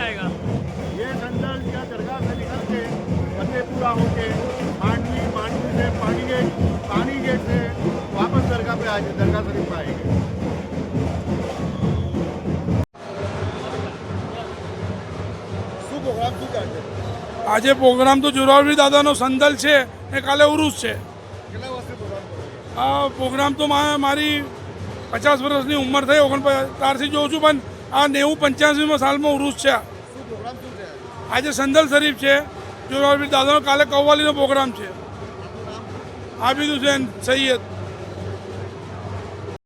जाएगा? ये संदल या दरगाह से निकल के फतेहपुरा होके मांडवी से पानी गेट से वापस दरगाह पे आए दरगाह शरीफ पे आएंगे। શું પ્રોગ્રામ શું ચાલશે? આજે પ્રોગ્રામ તો જોરાવરબીર દાદાનો સંદલ છે ને કાલે ઉરુસ છે. કેટલા વર્ષથી પ્રોગ્રામ કરો છો? આ પ્રોગ્રામ તો મારી 50 વર્ષની ઉંમર થઈ 49 જોઉં છું, પણ આ 90-85 સાલમાં ઉરુસ છે. શું પ્રોગ્રામ શું છે? આજે સંદલ શરીફ છે જોરાવરબીર દાદાનો, કાલે કવ્વાલીનો પ્રોગ્રામ છે. આબિદ હુસૈન સૈયદ.